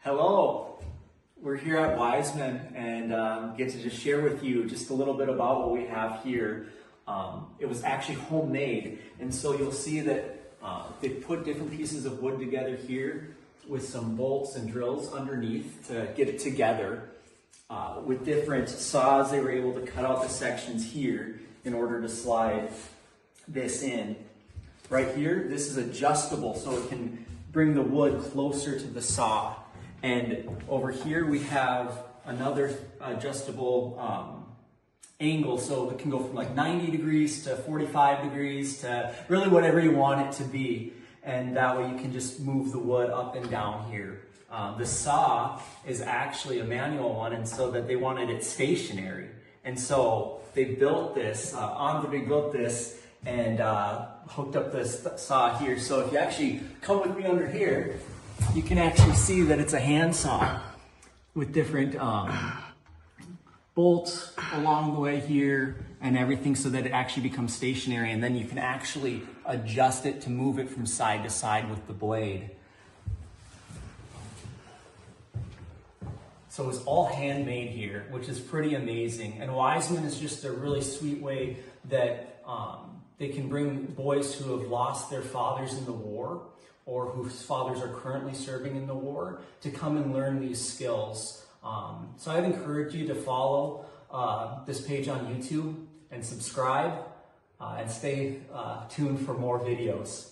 Hello, we're here at Wiseman and get to just share with you just a little bit about what we have here. It was actually homemade, and so you'll see that they put different pieces of wood together here with some bolts and drills underneath to get it together. With different saws, they were able to cut out the sections here in order to slide this in. Right here, this is adjustable so it can bring the wood closer to the saw. And over here we have another adjustable angle, so it can go from like 90 degrees to 45 degrees to really whatever you want it to be. And that way you can just move the wood up and down here. The saw is actually a manual one, and so that they wanted it stationary. And so they built this, they built this and hooked up this saw here. So if you actually come with me under here, you can actually see that it's a hand saw with different bolts along the way here and everything so that it actually becomes stationary, and then you can actually adjust it to move it from side to side with the blade. So it's all handmade here, which is pretty amazing. And Wiseman is just a really sweet way that they can bring boys who have lost their fathers in the war or whose fathers are currently serving in the war to come and learn these skills. So I'd encourage you to follow this page on YouTube and subscribe and stay tuned for more videos.